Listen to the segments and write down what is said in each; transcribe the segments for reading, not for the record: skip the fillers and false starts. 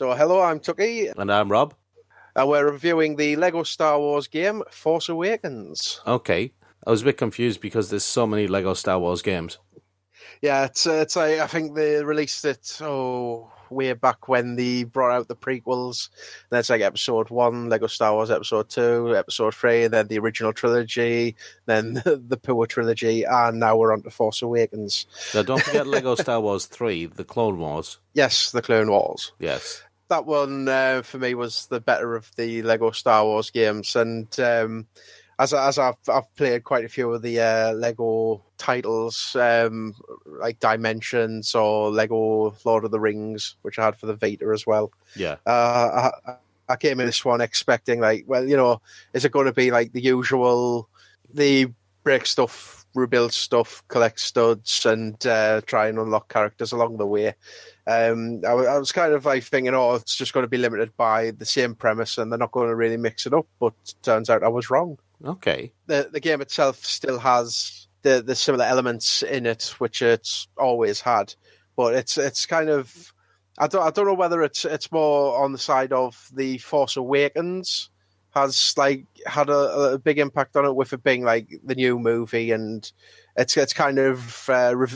So, hello, I'm Tucky, And I'm Rob. and we're reviewing the Lego Star Wars game, Force Awakens. Okay. I was a bit confused because there's so many Lego Star Wars games. Yeah, it's like, I think they released it, way back when they brought out the prequels. And it's like Episode 1, Lego Star Wars Episode 2, Episode 3, then the original trilogy, then the Poor trilogy, and now we're on to Force Awakens. Now, don't forget Lego Star Wars 3, The Clone Wars. Yes, the Clone Wars. Yes. That one, for me, was the better of the Lego Star Wars games. And as I've played quite a few of the Lego titles, like Dimensions or Lego Lord of the Rings, which I had for the Vita as well. Yeah. I came in this one expecting, like, well, you know, is it going to be like the usual, the break stuff, rebuild stuff, collect studs, and try and unlock characters along the way? I was kind of like thinking, it's just going to be limited by the same premise and they're not going to really mix it up, but turns out I was wrong. Okay. The game itself still has the similar elements in it, which it's always had, but it's kind of, I don't know whether it's more on the side of the Force Awakens has like had a big impact on it, with it being like the new movie, and it's kind of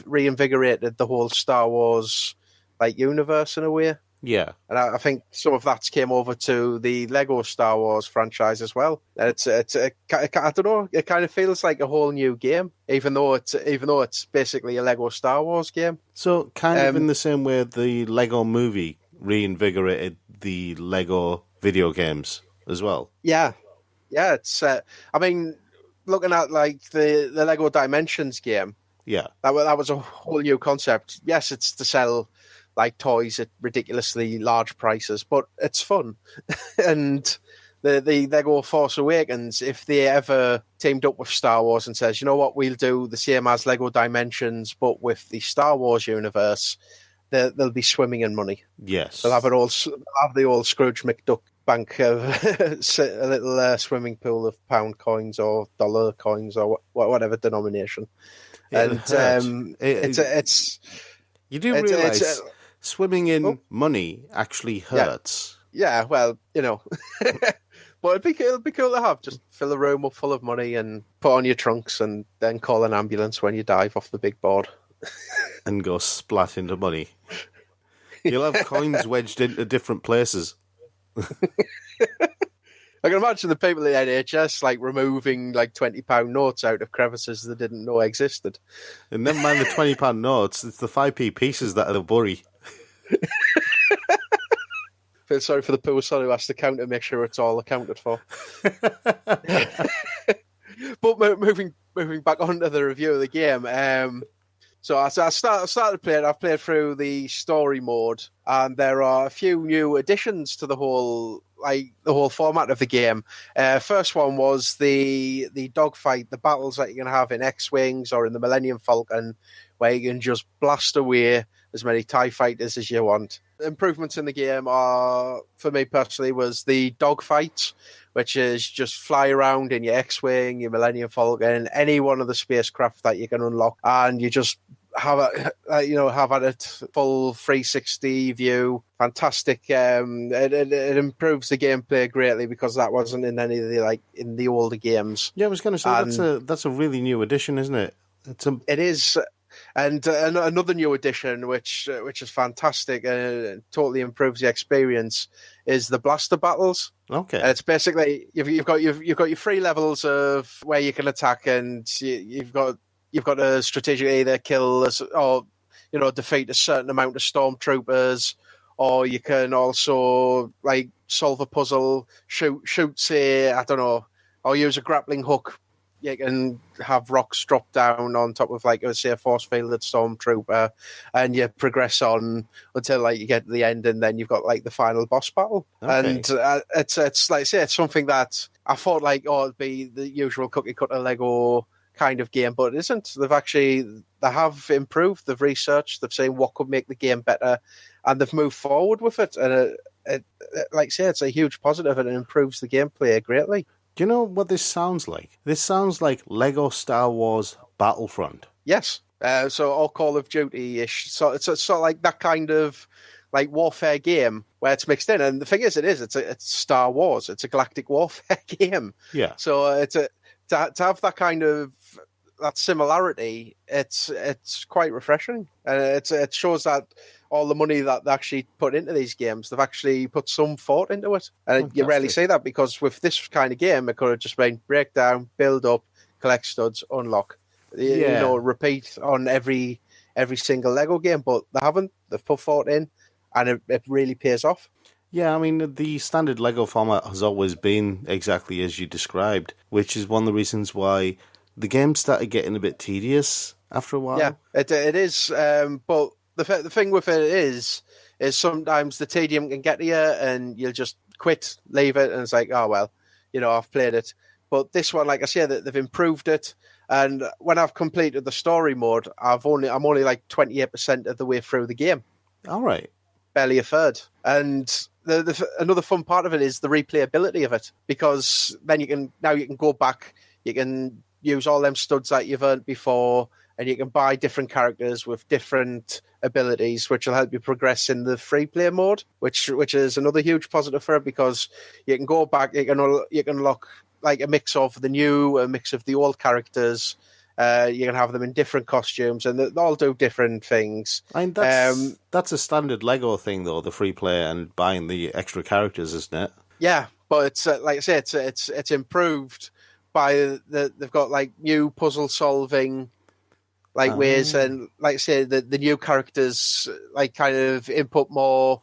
reinvigorated the whole Star Wars like universe in a way. Yeah. And I think some of that came over to the Lego Star Wars franchise as well. I don't know, it kind of feels like a whole new game, even though it's basically a Lego Star Wars game. So kind of in the same way the Lego movie reinvigorated the Lego video games as well. Yeah. It's I mean, looking at like the Lego Dimensions game, yeah, that was a whole new concept. Yes, it's to sell like toys at ridiculously large prices, but it's fun. And the Lego Force Awakens, if they ever teamed up with Star Wars and says, you know what, we'll do the same as Lego Dimensions, but with the Star Wars universe, they'll be swimming in money. Yes. They'll have the old Scrooge McDuck bank of a little swimming pool of pound coins or dollar coins or whatever denomination. It's you do realise swimming in money actually hurts. Yeah, well, you know. But it'd be cool to have. Just fill a room up full of money and put on your trunks and then call an ambulance when you dive off the big board. And go splat into money. You'll have coins wedged into different places. I can imagine the people at NHS like removing like £20 notes out of crevices they didn't know existed. And never mind the £20 notes, it's the 5p pieces that are the worry. Feel sorry for the poor son who has to count to make sure it's all accounted for. But moving back onto the review of the game, so I started playing. I've played through the story mode, and there are a few new additions to the whole format of the game. First one was the dogfight, the battles that you can have in X-Wings or in the Millennium Falcon, where you can just blast away as many TIE fighters as you want. Improvements in the game are, for me personally, was the dogfight, which is just fly around in your X-Wing, your Millennium Falcon, any one of the spacecraft that you can unlock, and you just have at it full 360 view. Fantastic. It improves the gameplay greatly because that wasn't in any of the in the older games. Yeah, I was going to say that's a really new addition, isn't it? It is. And another new addition, which is fantastic and totally improves the experience, is the blaster battles. Okay, and it's basically you've got your 3 levels of where you can attack, and you've got to strategically either kill or defeat a certain amount of stormtroopers, or you can also like solve a puzzle, shoot say, I don't know, or use a grappling hook. You can have rocks drop down on top of, like, say, a force-fielded stormtrooper, and you progress on until you get to the end, and then you've got the final boss battle. Okay. And it's like I say, it's something that I thought it'd be the usual cookie cutter Lego kind of game, but it isn't. They have improved, they've researched, they've seen what could make the game better, and they've moved forward with it. And like I say, it's a huge positive, and it improves the gameplay greatly. Do you know what this sounds like? This sounds like Lego Star Wars Battlefront. Yes. So all Call of Duty-ish. So it's sort of like that kind of like warfare game where it's mixed in. And the thing is, it's Star Wars. It's a galactic warfare game. Yeah. So to have that kind of that similarity, it's quite refreshing, and it shows that all the money that they actually put into these games, they've actually put some thought into it. And you rarely see that, because with this kind of game, it could have just been break down, build up, collect studs, unlock. Repeat on every single Lego game, but they haven't. They've put thought in, and it really pays off. Yeah, I mean, the standard Lego format has always been exactly as you described, which is one of the reasons why the game started getting a bit tedious after a while. Yeah, it is. But the thing with it is sometimes the tedium can get to you, and you'll just quit, leave it, and it's like, oh well, I've played it. But this one, like I said, they've improved it. And when I've completed the story mode, I'm only like 28% of the way through the game. All right, barely a third. And another fun part of it is the replayability of it, because then you can go back, you can use all them studs that you've earned before, and you can buy different characters with different abilities, which will help you progress in the free play mode, which is another huge positive for it, because you can go back, you can unlock like a mix of the new, a mix of the old characters. You can have them in different costumes, and they all do different things. I mean, that's a standard Lego thing, though, the free play and buying the extra characters, isn't it? Yeah, but it's like I say, it's improved by they've got like new puzzle solving ways, and like I say, the new characters like kind of input more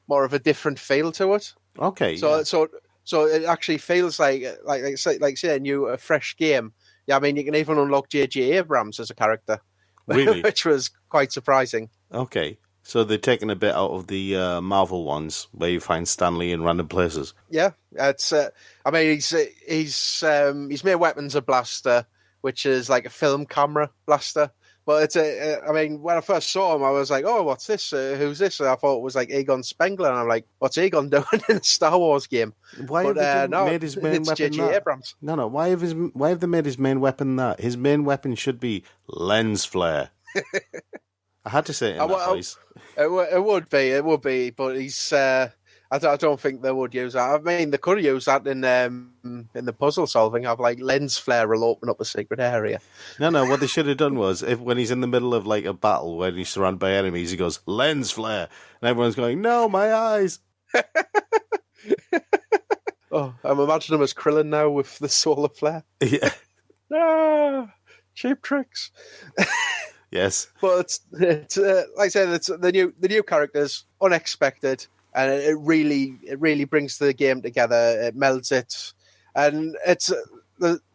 of a different feel to it. Okay, so it actually feels like a fresh game. Yeah, I mean, you can even unlock J.J. Abrams as a character, really, which was quite surprising. Okay, so they're taking a bit out of the Marvel ones where you find Stanley in random places. Yeah, it's. I mean, he's made weapons a blaster, which is like a film camera blaster. But it's I mean, when I first saw him, I was like, "Oh, what's this? Who's this?" And I thought it was like Egon Spengler, and I'm like, "What's Egon doing in a Star Wars game?" Why have they made his main weapon J.J. Abrams. No. Why have they made his main weapon that? His main weapon should be lens flare. I had to say it in that voice. It would be, but he's. I don't think they would use that. I mean, they could use that in the puzzle solving. Have like lens flare will open up a secret area. No. What they should have done was, when he's in the middle of like a battle when he's surrounded by enemies, he goes lens flare, and everyone's going, "No, my eyes." Oh, I'm imagining him as Krillin now with the solar flare. Yeah. Cheap tricks. Yes, but it's like I said, it's the new characters, unexpected. And it really brings the game together. It melds it, and it's.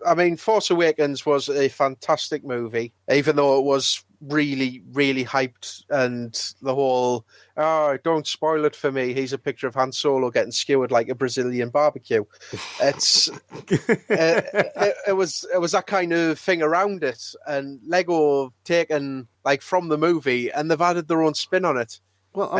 I mean, Force Awakens was a fantastic movie, even though it was really, really hyped, and the whole don't spoil it for me. He's a picture of Han Solo getting skewered like a Brazilian barbecue. It's it was that kind of thing around it, and Lego have taken like from the movie, and they've added their own spin on it. Well,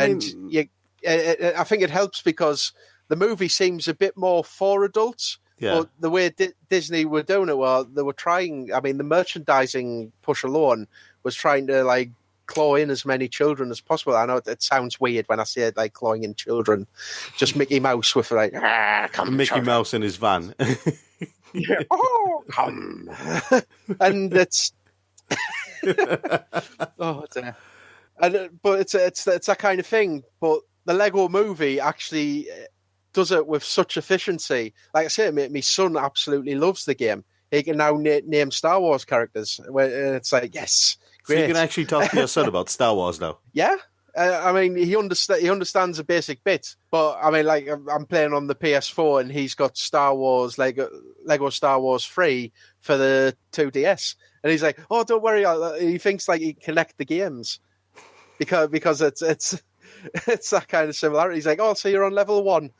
I think it helps because the movie seems a bit more for adults. Yeah. But the way Disney were doing it, well, they were trying. I mean, the merchandising push alone was trying to like claw in as many children as possible. I know it sounds weird when I say it, like clawing in children. Just Mickey Mouse with like come Mickey children. Mouse in his van. Yeah. Oh, come, and it's oh dear. But it's that kind of thing. But the Lego movie actually does it with such efficiency. Like I say, my son absolutely loves the game. He can now name Star Wars characters. It's like, yes, great. So you can actually talk to your son about Star Wars now? Yeah. I mean, he understands a basic bit. But, I mean, like, I'm playing on the PS4 and he's got Star Wars, Lego Star Wars 3 for the 2DS. And he's like, oh, don't worry. He thinks, like, he can connect the games. Because it's that kind of similarity. He's like, oh, so you're on level 1.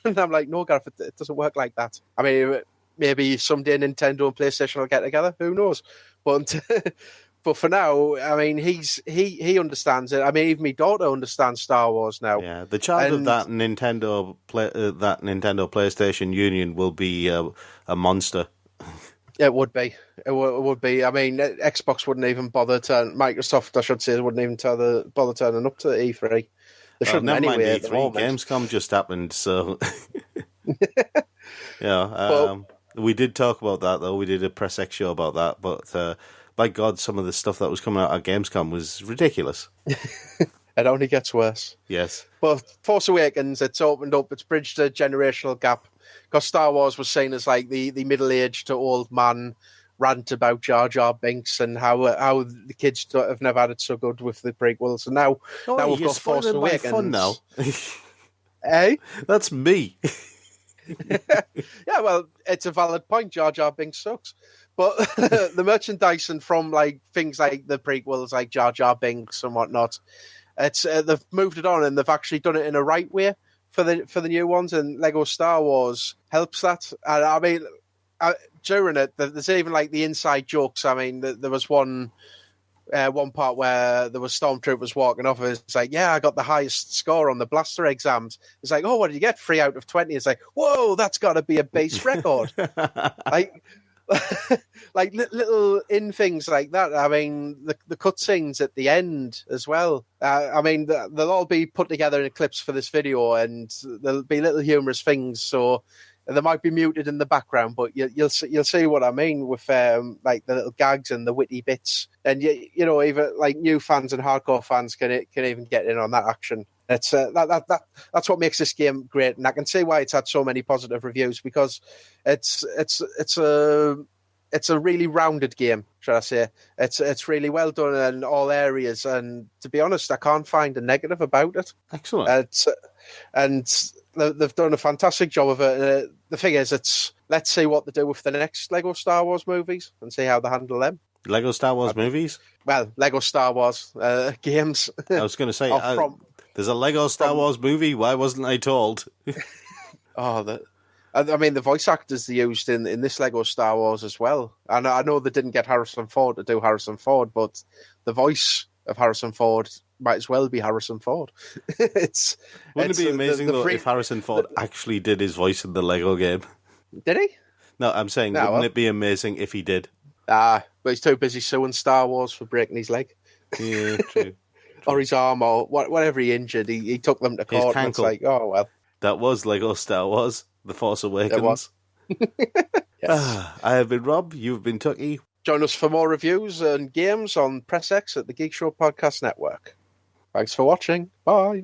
And I'm like, no, Gareth, it doesn't work like that. I mean, maybe someday Nintendo and PlayStation will get together. Who knows? But but for now, I mean, he understands it. I mean, even my daughter understands Star Wars now. Yeah, the child of that Nintendo PlayStation union will be a monster. It would be. It would be. I mean, Xbox wouldn't even bother Microsoft, I should say, wouldn't even bother turning up to the E3. They shouldn't never mind anyway at the E3. moment. Gamescom just happened, so But we did talk about that though. We did a press X show about that, but by God, some of the stuff that was coming out at Gamescom was ridiculous. it only gets worse. Yes. But Force Awakens, it's opened up, it's bridged a generational gap. Because Star Wars was seen as like the middle-aged to old man rant about Jar Jar Binks and how the kids have never had it so good with the prequels. And now we've got Force Awakens. Fun now. Eh? That's me. Yeah, well, it's a valid point. Jar Jar Binks sucks. But the merchandising from like things like the prequels, like Jar Jar Binks and whatnot, it's they've moved it on and they've actually done it in a right way for the new ones. And Lego Star Wars helps that. And I mean, during it, there's even like the inside jokes. I mean, there was one part where there was stormtroopers walking off. It's like, yeah, I got the highest score on the blaster exams. It's like, oh, what did you get? 3 out of 20. It's like, whoa, that's got to be a base record. like little in things like that. I mean, the cutscenes at the end as well. I mean, they'll all be put together in clips for this video, and there'll be little humorous things. So they might be muted in the background, but you'll see what I mean with like the little gags and the witty bits. And you know, even like new fans and hardcore fans can even get in on that action. It's that's what makes this game great, and I can see why it's had so many positive reviews, because it's a really rounded game, should I say? It's really well done in all areas, and to be honest, I can't find a negative about it. Excellent. And they've done a fantastic job of it. The thing is, let's see what they do with the next Lego Star Wars movies and see how they handle them. Lego Star Wars movies? Well, Lego Star Wars games. I was going to say, there's a Lego Star Wars movie. Why wasn't I told? I mean, the voice actors they used in this Lego Star Wars as well. And I know they didn't get Harrison Ford to do Harrison Ford, but the voice of Harrison Ford might as well be Harrison Ford. Wouldn't it be amazing if Harrison Ford actually did his voice in the Lego game? Did he? No, I'm saying, wouldn't it be amazing if he did? But he's too busy suing Star Wars for breaking his leg. Yeah, true. Or his arm, or whatever he injured. He took them to court, and it's like, oh, well. That was Lego Star Wars, The Force Awakens. It was. Yes. I have been Rob, you've been Tucky. Join us for more reviews and games on Press X at the Geek Show Podcast Network. Thanks for watching. Bye.